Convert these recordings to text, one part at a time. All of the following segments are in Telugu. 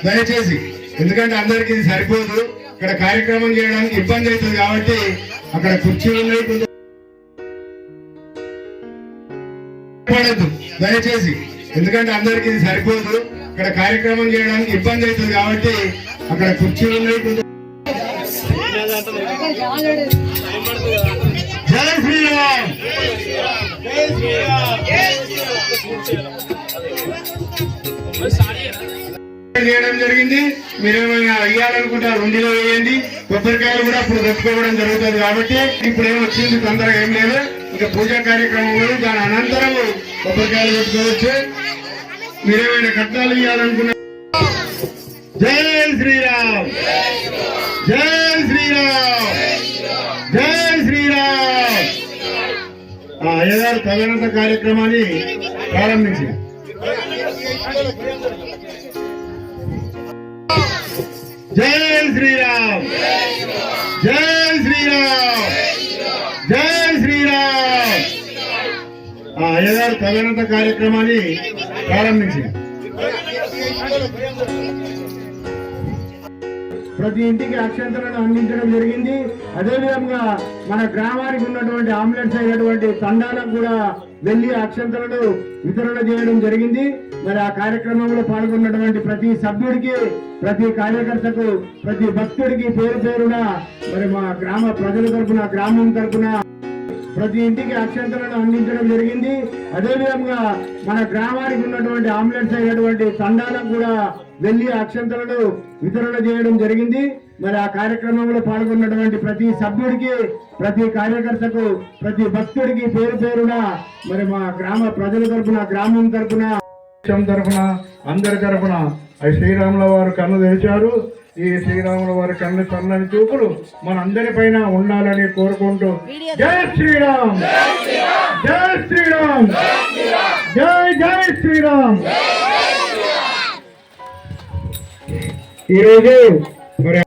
దయచేసి, ఎందుకంటే అందరికి ఇది సరిపోదు. ఇక్కడ కార్యక్రమం చేయడానికి ఇబ్బంది అవుతుంది కాబట్టి అక్కడ కుర్చీలు ఉన్నాయి. దయచేసి, ఎందుకంటే అందరికి ఇది సరిపోదు. ఇక్కడ కార్యక్రమం చేయడానికి ఇబ్బంది అవుతుంది కాబట్టి అక్కడ కుర్చీలు ఉన్నాయి. జై శ్రీరామ్. చేయడం జరిగింది. మీరేమైనా అయ్యాలనుకుంటే ఉండిలో వేయండి. కొబ్బరికాయలు కూడా ఇప్పుడు తెచ్చుకోవడం జరుగుతుంది కాబట్టి ఇప్పుడు ఏమొచ్చింది తొందరగా ఏం లేదు. ఇంకా పూజా కార్యక్రమంలో దాని అనంతరం కొబ్బరికాయలు పెట్టుకోవచ్చు. మీరేమైనా కట్టాలు ఇవ్వాలనుకున్నా. జై శ్రీరామ్, జై శ్రీరామ్, జై శ్రీరామ్. అయ్యగారు తదనంత కార్యక్రమాన్ని ప్రారంభించింది. జై శ్రీరామ్, జై శ్రీరామ్, జై శ్రీరామ్. అయ్యగారు తదనంత కార్యక్రమాన్ని ప్రారంభించింది. ప్రతి ఇంటికి అక్షంతలను అందించడం జరిగింది. అదేవిధంగా మన గ్రామానికి ఉన్నటువంటి ఆంబులెన్స్ అయినటువంటి తండాలకు కూడా వెళ్లి అక్షంతలను వితరణ చేయడం జరిగింది. మరి ఆ కార్యక్రమంలో పాల్గొన్నటువంటి ప్రతి సభ్యుడికి, ప్రతి కార్యకర్తకు, ప్రతి భక్తుడికి పేరు పేరున మరి మా గ్రామ ప్రజల తరఫున, గ్రామం తరఫున ప్రతి ఇంటికి అక్షంతలను అందించడం జరిగింది. అదేవిధంగా మన గ్రామానికి ఉన్నటువంటి ఆంబులెన్స్ అయినటువంటి తండాలకు కూడా వెళ్లి అక్షంతలను వితరణ చేయడం జరిగింది. మరి ఆ కార్యక్రమంలో పాల్గొన్నటువంటి ప్రతి సభ్యుడికి, ప్రతి కార్యకర్తకు, ప్రతి భక్తుడికి పేరు పేరున మరి మా గ్రామ ప్రజల తరఫున, గ్రామం తరఫున, తరఫున, అందరి తరఫున శ్రీరాముల వారు కన్ను తెరిచారు. ఈ శ్రీరాముల వారి కన్ను చల్లని చూపులు మన అందరి పైన ఉండాలని కోరుకుంటూ జై శ్రీరామ్, జై శ్రీరామ్, జై జై శ్రీరామ్. ఈరోజు మరి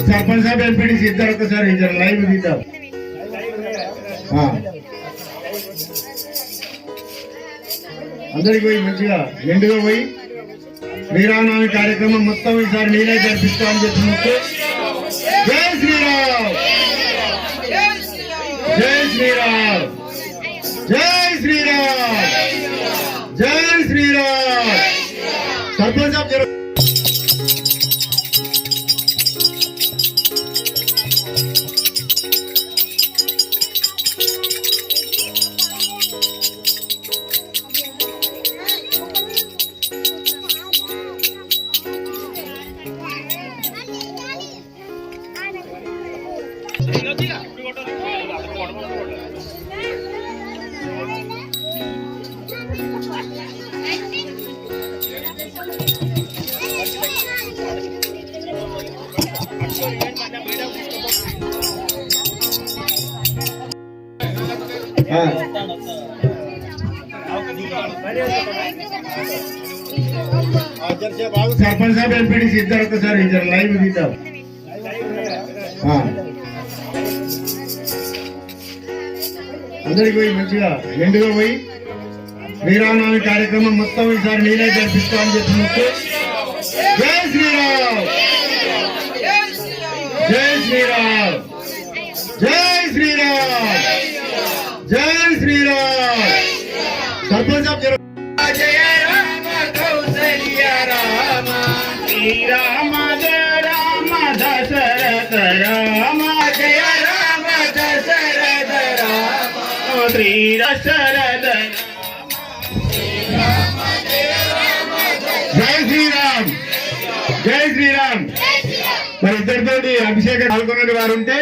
सरपंच साहब एमपीडीसी इधर ఒకసారి ఇద్దరు లైవ్ తీద్దాం. అందరికి పోయి మంచిగా ఎండుగా పోయి శ్రీరామనవమి కార్యక్రమం మొత్తం ఈసారి నేనే జరిపిస్తామని చెప్పినట్టు జై శ్రీరామ్, జై శ్రీరామ్, జై శ్రీరామ్, జై శ్రీరామ్. सरपंच साहब सरपंच साहब एमपीडीसी इधर ఒకసారి ఇద్దరు లైవ్ తీద్దాం. అందరికి పోయి మంచిగా ఎండుగా పోయి శ్రీరామనవమి కార్యక్రమం మొత్తం ఈసారి నేనే జరిపిస్తామని చెప్పినట్టు జై శ్రీరామ్, జై శ్రీరామ్, జై శ్రీరామ్, జై శ్రీరామ్. सरपंच साहब जय राम कौसल्या राम, श्रीराम जय राम दशरथ राम, जय राम दशरथ राम, श्री दशरथ మరి ఇద్దరితోటి అభిషేకం పాల్గొన్న వారు ఉంటే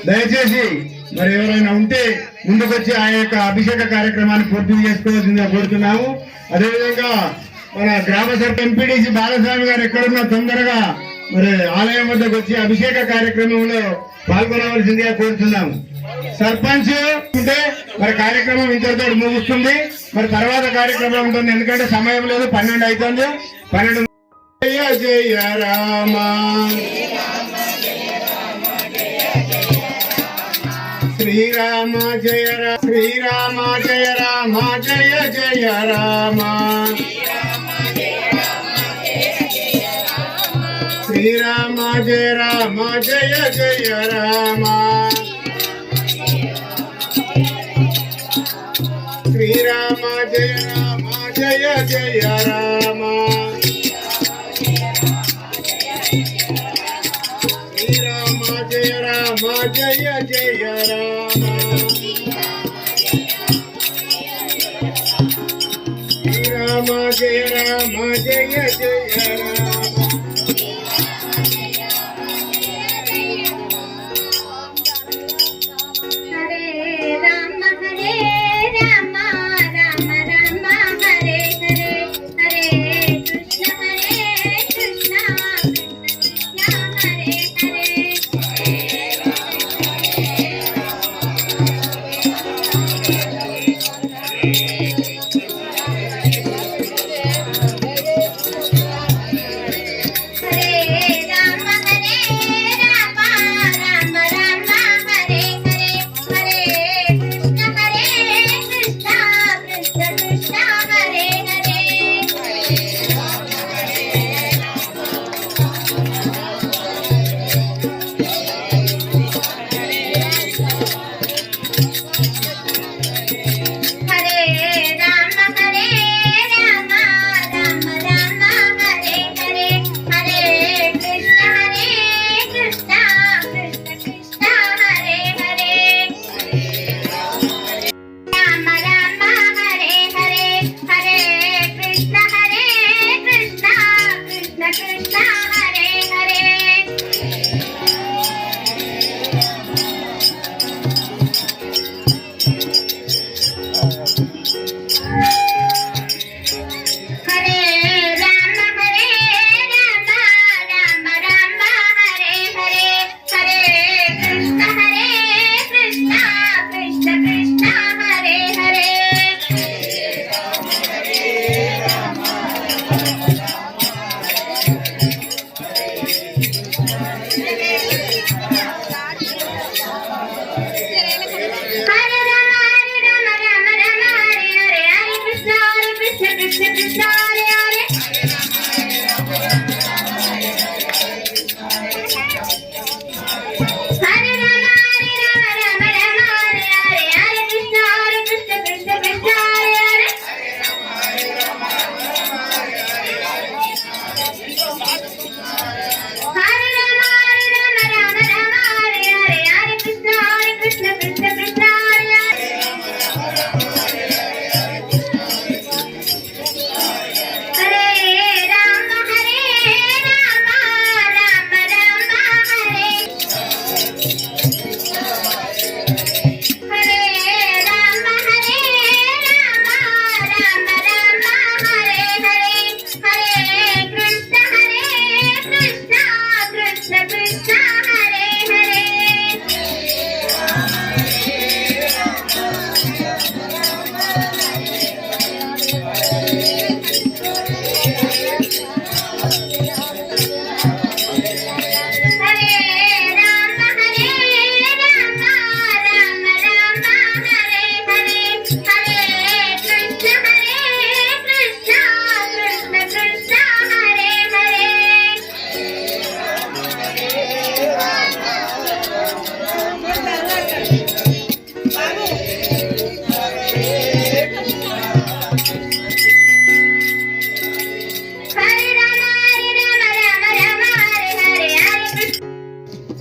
దయచేసి మరి ఎవరైనా ఉంటే ముందుకొచ్చి ఆ యొక్క అభిషేక కార్యక్రమాన్ని పూర్తి చేసుకోవాల్సిందిగా కోరుతున్నాము. అదేవిధంగా మన గ్రామ సర్పంచ్ ఎంపీడీసీ బాలస్వామి గారు ఎక్కడున్నా తొందరగా మరి ఆలయం వద్దకు వచ్చి అభిషేక కార్యక్రమంలో పాల్గొనవలసిందిగా కోరుతున్నాము. సర్పంచ్ ఉంటే మరి కార్యక్రమం ఇంతటితో ముగుస్తుంది. మరి తర్వాత కార్యక్రమం ఉంటుంది, ఎందుకంటే సమయం లేదు, 12 అవుతుంది. 12 జయ జయ రామ శ్రీరామ జయ శ్రీరామ జయ రామ జయ జయ రామ శ్రీరామ జయ రామ జయ జయ రామ శ్రీరామ జయ రామ జయ జయ రామ శ్రీరామ జయ రామ జయ జయ రామ శ్రీరామ జయ రామ జయ జయ రామ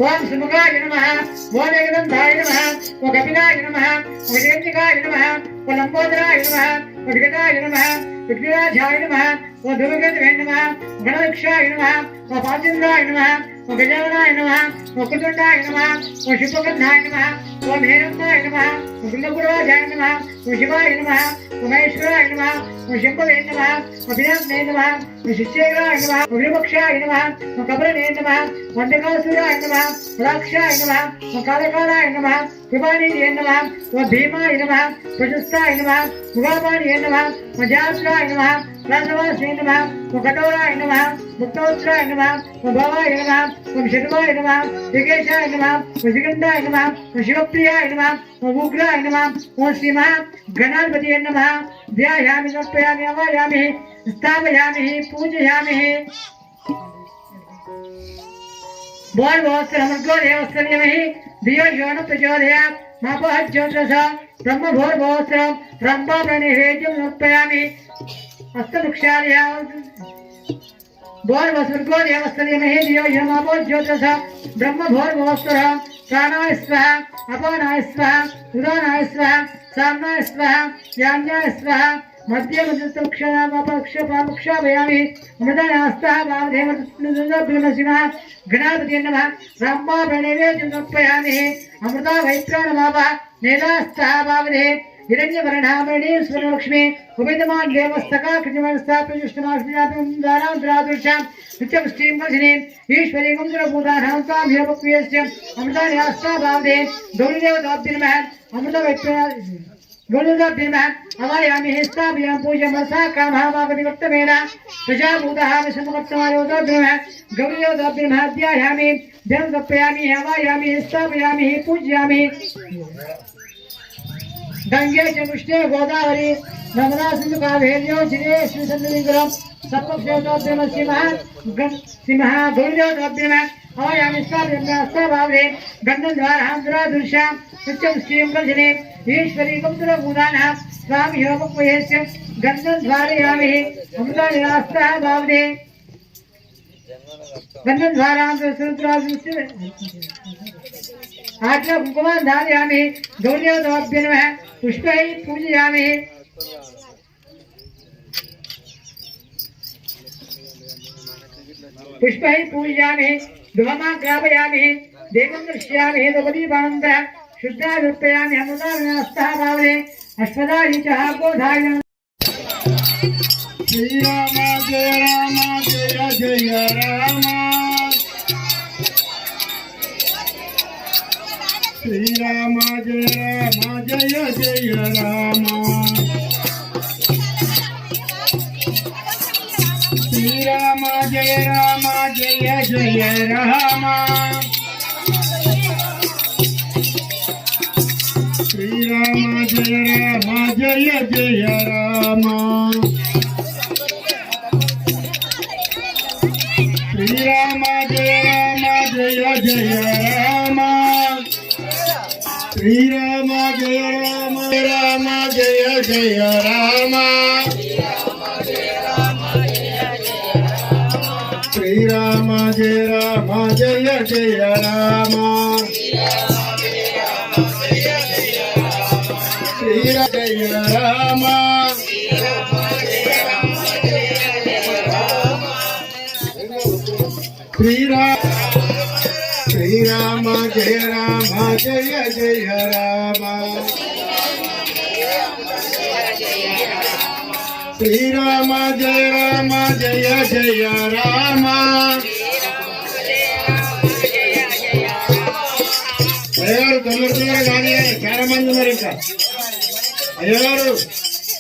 ఓం సుముఖాయ నమః ఓం ఏకదంతాయ నమః ఓం కపిలాయ నమః ఓం జయంతికాయ నమః ఓం లంబోదరాయ నమః ఓం వికటాయ నమః విఘ్నరాజాయ నమః ఓం ధూమకేతువే నమః గణవృక్షాయ నమః पाचन्द्राय नमः ओम गजाननाय नमः ओम कुटुंडाय नमः ओम शुभकन्धाय नमः ओम हेरंबाय नमः ओम गुरुवाजाय नमः ओम शिवाय नमः ओम महेश्वराय नमः ओम शंभवे नमः ओम विनाशने नमः ओम शिष्येगाय नमः ओम विमक्षाय नमः ओम कबरने नमः ओम अंधकासुराय नमः राक्षाय नमः ओम कालकालाय नमः कृपानिधे नमः ओम भीमाय नमः प्रशस्ताय नमः मुगापानिये नमः ओम जात्राय नमः राजवासे नमः ओम कठोराय नमः मुक्तोत्तराय नमः ओम भवाय नमः ओम शर्वाय नमः विकेशाय नमः ओम सिकंदाय नमः ओम शिवप्रियाय नमः ओम उग्राय नमः ओम श्री महागणाधिपतये नमः ध्यायामि समर्पयामि आवाहयामि स्थापयामि पूजयामि बोल वस्त्रमर्गो देवस्तर्यमहि धियो यो न प्रचोदयात् मापः ज्योतिषः ब्रह्म भोर वस्त्रं ब्रह्म प्रणिवेद्यं समर्पयामि हस्तमुक्षालया बोल वस्त्रमर्गो देवस्तर्यमहि धियो यो मापः ज्योतिषः ब्रह्म भोर वस्त्रः प्राणाय स्वाहा अपानाय स्वाहा उदानाय स्वाहा सामनाय स्वाहा यान्याय स्वाहा मध्य मध्यक्षाभयामि मृदनास्तः भावदेवनसिंह गणापति नमः ब्रह्मा प्रणैवेद्यं समर्पयामि अमृता वैत्राणमापः नेदास्तः भावदे हिरण्यवर्णामणि स्वर्णलक्ष्मी उपेदमान देवस्तका कृतिमनस्था प्रजुष्टमास्मिनापिंदारांतरादृशां नित्यं श्रीं वचने ईश्वरी गुंजरभूतानां तां हिरपक्रियस्य अमृतान्यास्था भावदे गौरीदेवताभ्यो नमः अमृता वैत्राण गोलुदाभ्यनमः अवायामि स्थापयामि पूजमसा कामः वागदिवक्तमेन प्रजाभूतः विषमकर्तमायोदाभ्यनमः गौरीयोदाभ्यनमः ध्यायामि ध्यानं समर्पयामि अवायामि स्थापयामि पूजयामि गंगे च कृष्णे गोदावरी नर्मदा सिंधु कावेर्यो जिने श्रीसन्निधिगुरं सप्तक्षेत्रोद्यम सिंह गौरीयोदाभ्यनमः अवायामि स्थापयामि गन्धद्वारान्तरादृशां नित्यं श्रीं वचने ईश्वरी गुंजरभूतानां स्वामी योगक्वयस्य गन्धद्वारयामि अमृतानिरास्तः भावदे गन्धद्वारान्तरसुरुद्रास्य आज्ञा कुङ्कुमान् धारयामि गौर्योदाभ्यो नमः पुष्पैः पूजयामि पुष्पैः पूजयामि धूममान् ग्रापयामि देवं दृश्यामि द्रौपदीपानन्दः शुद्धा रूपयामि अमृतास्तः भावदे अश्वदायि च गोधाय श्री राम जय जय राम श्री राम जय जय राम श्री राम जय जय राम श्री राम जय जय राम श्री राम जय जय राम श्री राम जय जय राम श्री राम जय जय राम श्री जय राम श्री राम जय जय राम श्री राम जय जय राम అయ్యగారు తొందరగా కానీ చాలా మంది ఉన్నారు ఇంకా అయ్యగారు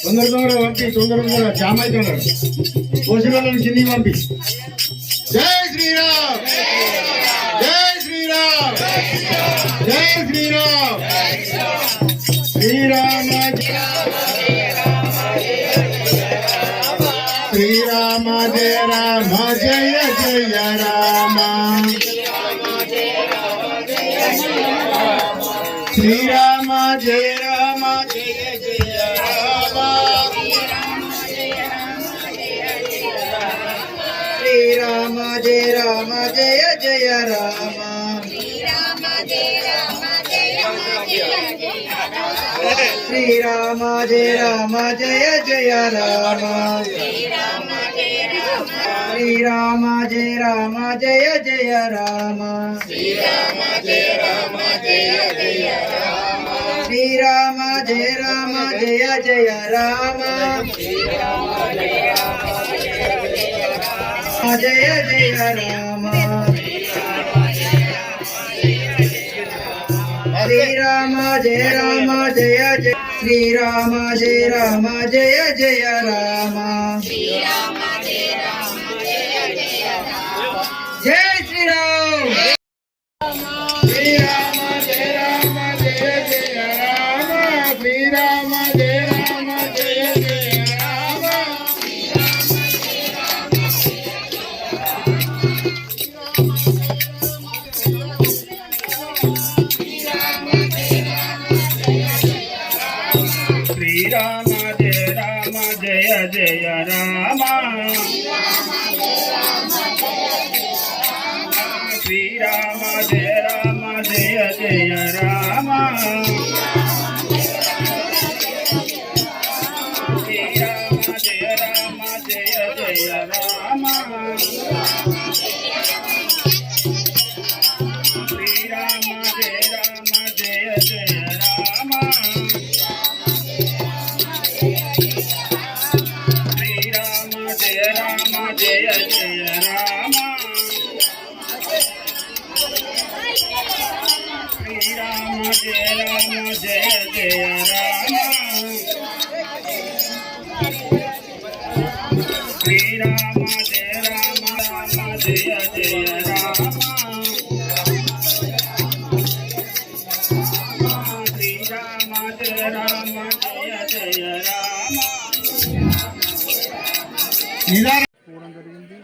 తొందరగా పంపి తొందరగా జామ్ అవుతున్నారు పోషకాలను కిందికి పంపి జై శ్రీరామ్ జై శ్రీరామ్ జై శ్రీరామ్ శ్రీరామ శ్రీరామ జయ రామ జయ జయ రామ శ్రీరామ జయ జయ రామ శ్రీరామ జయ జయ రామ శ్రీరామ జయ జయ రామ శ్రీరామ శ్రీరామ జయ రామ జయ జయ రామ శ్రీరామ జయ రామ జయ జయ రామ శ్రీరామ జయ రామ జయ జయ రామ శ్రీరామ జయ రామ జయ జయ రామ శ్రీరామ జయ రామ జయ జయ శ్రీరామ జయ రామ జయ జయ రామ జై శ్రీరామ్ శ్రీరామ జయ రామ జయ జయ రామ శ్రీరామ జయ రామ జయ జయ రామ శ్రీరామ జయ రామ జయ జయ రామ శ్రీరామ జయ రామ జయ జయ రామ శ్రీరామ జయ రామ జయ జయ రామ శ్రీరామ జయ రామ జయ జయ రామ శ్రీరామ జయ రామ జయ జయ రామ శ్రీరామ జయ రామ జయ జయ రామ శ్రీరామ జయ రామ రామ జయ జయ రామ శ్రీరామ జయ రామ జయ జయ రామ చూడడం జరిగింది.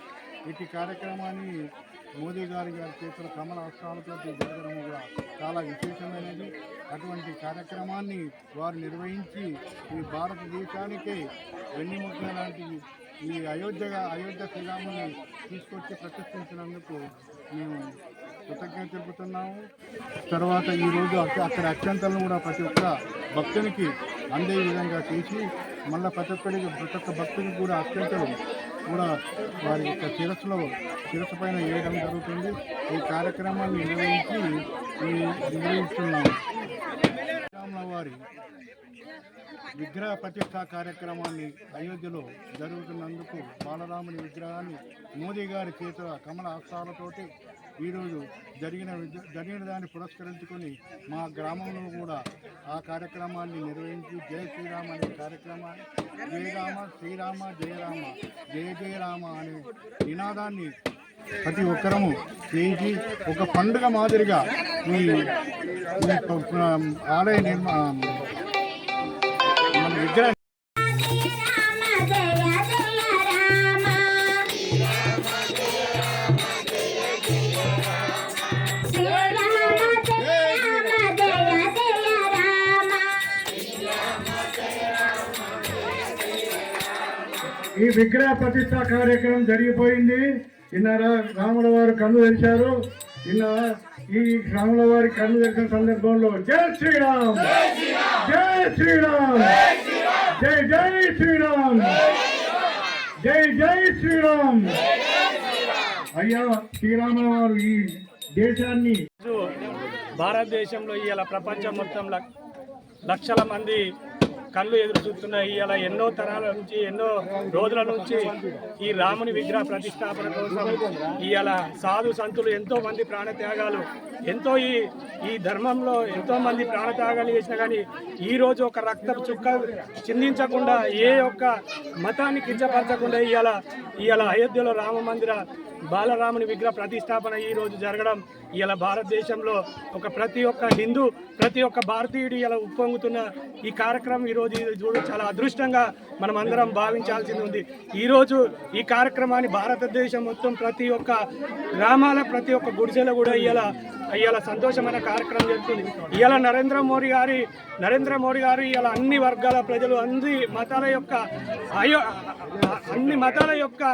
ఇటు కార్యక్రమాన్ని మోదీ గారి చేతుల కమల హస్తాలతో జరగడం కూడా చాలా విశేషమైనది. అటువంటి కార్యక్రమాన్ని వారు నిర్వహించి ఈ భారతదేశానికే వెన్నెముక లాంటి ఈ అయోధ్య శ్రీరాముని తీసుకొచ్చి ప్రతిష్ఠించినందుకు మేము కృతజ్ఞత తెలుపుతున్నాము. తర్వాత ఈరోజు అక్కడ అత్యంతలను కూడా ప్రతి ఒక్క భక్తునికి అందే విధంగా చేసి మళ్ళీ ప్రతి ఒక్క భక్తునికి కూడా అత్యంతలు కూడా వారి యొక్క శిరస్సు పైన వేయడం జరుగుతుంది. ఈ కార్యక్రమాన్ని నిర్వహిస్తున్నాము. శ్రీరాముల వారి విగ్రహ ప్రతిష్ఠా కార్యక్రమాన్ని అయోధ్యలో జరుగుతున్నందుకు బాలరాముని విగ్రహాన్ని మోదీ గారి చేతుల కమల హస్తాలతోటి ఈరోజు జరిగిన దాన్ని పురస్కరించుకొని మా గ్రామంలో కూడా ఆ కార్యక్రమాన్ని నిర్వహించి జయ శ్రీరామ అనే కార్యక్రమాన్ని జయరామ శ్రీరామ జయరామ జయ జయ రామ అనే నినాదాన్ని ప్రతి ఒక్కరము చేసి ఒక పండుగ మాదిరిగా ఈ ఆలయ మన విగ్రహ ఈ విగ్రహ ప్రతిష్ట కార్యక్రమం జరిగిపోయింది. ఇన్నారా రాముల వారు కన్ను తెరిచారు. ఈ రాముల వారి కన్ను తెరిచిన సందర్భంలో జై శ్రీరామ్ జై శ్రీరామ్ జై జై శ్రీరామ్ జై జై శ్రీరామ్. అయ్యా శ్రీరాముల వారు ఈ దేశాన్ని భారతదేశంలో ఇవాళ ప్రపంచం మొత్తం లక్షల మంది కళ్ళు ఎదురు చూస్తున్నాయి. ఇలా ఎన్నో తరాల నుంచి ఎన్నో రోజుల నుంచి ఈ రాముని విగ్రహ ప్రతిష్టాపన కోసం ఇవాళ సాధు సంతులు ఎంతో మంది ప్రాణత్యాగాలు ఈ ధర్మంలో ఎంతో మంది ప్రాణత్యాగాలు చేసినా కానీ ఈ రోజు ఒక రక్త చుక్క చిందించకుండా ఏ ఒక్క మతాన్ని కించపరచకుండా ఇవాళ అయోధ్యలో రామ మందిర బాలరాముని విగ్రహ ప్రతిష్టాపన ఈ రోజు జరగడం ఇలా భారతదేశంలో ప్రతి ఒక్క హిందూ ప్రతి ఒక్క భారతీయుడు ఇలా ఉప్పొంగుతున్న ఈ కార్యక్రమం ఈరోజు చూడ చాలా అదృష్టంగా మనం అందరం భావించాల్సింది ఉంది. ఈరోజు ఈ కార్యక్రమాన్ని భారతదేశం మొత్తం ప్రతి ఒక్క గ్రామాల ప్రతి ఒక్క గుడిసెలో కూడా ఇవాళ సంతోషమైన కార్యక్రమం జరుగుతుంది. ఇవాళ నరేంద్ర మోడీ గారు ఇవాళ అన్ని వర్గాల ప్రజలు అన్ని మతాల యొక్క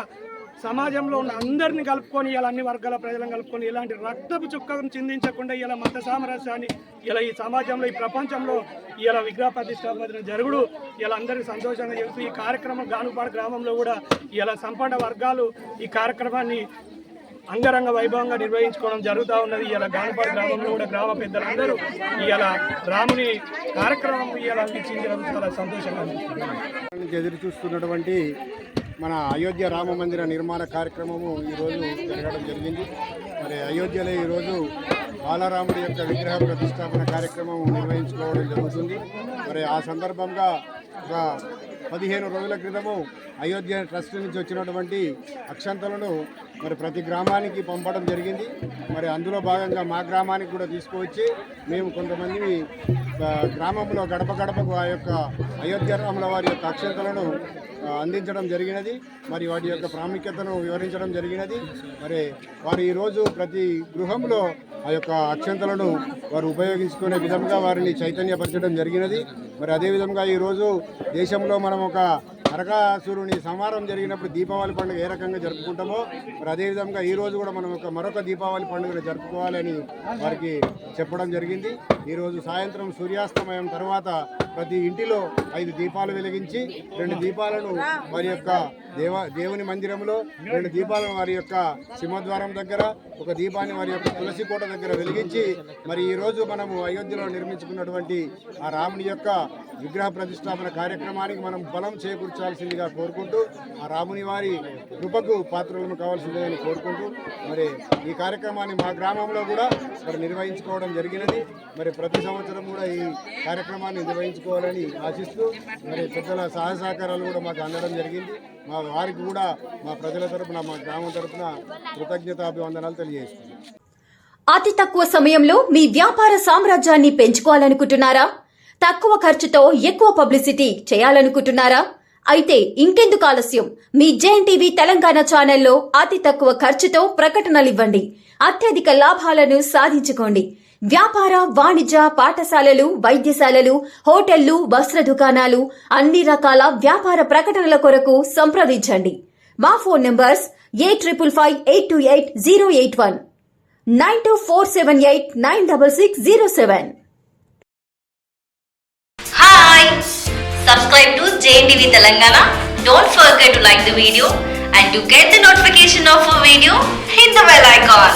సమాజంలో ఉన్న అందరినీ కలుపుకొని ఇలా అన్ని వర్గాల ప్రజలను కలుపుకొని ఇలాంటి రక్తపు చుక్కను చిందించకుండా ఇలా మత సామరస్యాన్ని ఇలా ఈ సమాజంలో ఈ ప్రపంచంలో ఇలా విగ్రహ ప్రతిష్టాపన జరుగుడు ఇలా అందరికీ సంతోషంగా చేస్తూ ఈ కార్యక్రమం గానుపాడు గ్రామంలో కూడా ఇలా సంపన్న వర్గాలు ఈ కార్యక్రమాన్ని అంగరంగ వైభవంగా నిర్వహించుకోవడం జరుగుతూ ఉన్నది. ఇలా గానుపాడు గ్రామంలో కూడా గ్రామ పెద్దలందరూ ఇలా రాముని కార్యక్రమం ఇలా వీక్షించడం చాలా సంతోషంగా అనిపిస్తుంది. ఎదురు చూస్తున్నటువంటి మన అయోధ్య రామ మందిర నిర్మాణ కార్యక్రమము ఈరోజు జరగడం జరిగింది. మరి అయోధ్యలో ఈరోజు బాలరాముడి యొక్క విగ్రహ ప్రతిష్టాపన కార్యక్రమం నిర్వహించుకోవడం జరుగుతుంది. మరి ఆ సందర్భంగా ఒక 15 రోజుల క్రితము అయోధ్య ట్రస్ట్ నుంచి వచ్చినటువంటి అక్షంతలను మరి ప్రతి గ్రామానికి పంపడం జరిగింది. మరి అందులో భాగంగా మా గ్రామానికి కూడా తీసుకువచ్చి మేము కొంతమంది గ్రామంలో గడప గడపకు ఆ యొక్క అయోధ్య రాముల వారి యొక్క అక్షంతలను అందించడం జరిగినది. మరి వాటి యొక్క ప్రాముఖ్యతను వివరించడం జరిగినది. మరి వారు ఈరోజు ప్రతి గృహంలో ఆ యొక్క అక్షంతలను వారు ఉపయోగించుకునే విధంగా వారిని చైతన్యపరచడం జరిగినది. మరి అదేవిధంగా ఈరోజు దేశంలో మనం ఒక నరకాసురుని సంహారం జరిగినప్పుడు దీపావళి పండుగ ఏ రకంగా జరుపుకుంటామో మరి అదేవిధంగా ఈరోజు కూడా మనం మరొక దీపావళి పండుగను జరుపుకోవాలని వారికి చెప్పడం జరిగింది. ఈరోజు సాయంత్రం సూర్యాస్తమయం తర్వాత ప్రతి ఇంటిలో 5 దీపాలు వెలిగించి 2 దీపాలను వారి యొక్క దేవుని మందిరంలో, 2 దీపాలను వారి యొక్క సింహద్వారం దగ్గర, ఒక దీపాన్ని వారి యొక్క తులసి కోట దగ్గర వెలిగించి మరి ఈరోజు మనము అయోధ్యలో నిర్మించుకున్నటువంటి ఆ రాముని యొక్క విగ్రహ ప్రతిష్టాపన కార్యక్రమానికి మనం బలం చేకూర్చాల్సిందిగా కోరుకుంటూ ఆ రాముని వారి కృపకు పాత్రలను కావాల్సిందని కోరుకుంటూ మరి ఈ కార్యక్రమాన్ని మా గ్రామంలో కూడా మరి నిర్వహించుకోవడం జరిగినది. మరి ప్రతి సంవత్సరం కూడా ఈ కార్యక్రమాన్ని నిర్వహించుకోవాలని ఆశిస్తూ మరి పెద్దల సహాయ సహకారాలు కూడా మాకు అందడం జరిగింది. మా వారికి కూడా మా ప్రజల తరపున మా గ్రామం తరపున కృతజ్ఞతాభివందనాలు తెలియజేస్తున్నాం. అతి తక్కువ సమయంలో మీ వ్యాపార సామ్రాజ్యాన్ని పెంచుకోవాలనుకుంటున్నారా? తక్కువ ఖర్చుతో ఎక్కువ పబ్లిసిటీ చేయాలనుకుంటున్నారా? అయితే ఇంకెందుకు ఆలస్యం? మీ జేఎన్టీవీ తెలంగాణ ఛానల్లో అతి తక్కువ ఖర్చుతో ప్రకటనలివ్వండి. అత్యధిక లాభాలను సాధించుకోండి. వ్యాపార, వాణిజ్య, పాఠశాలలు, వైద్యశాలలు, హోటళ్లు, వస్త్ర దుకాణాలు, అన్ని రకాల వ్యాపార ప్రకటనల కొరకు సంప్రదించండి. మా phone numbers 8558288081 9247896607. Hi! Subscribe to JNTV Telangana. Don't forget to like the video and to get the notification of a video, hit the bell icon.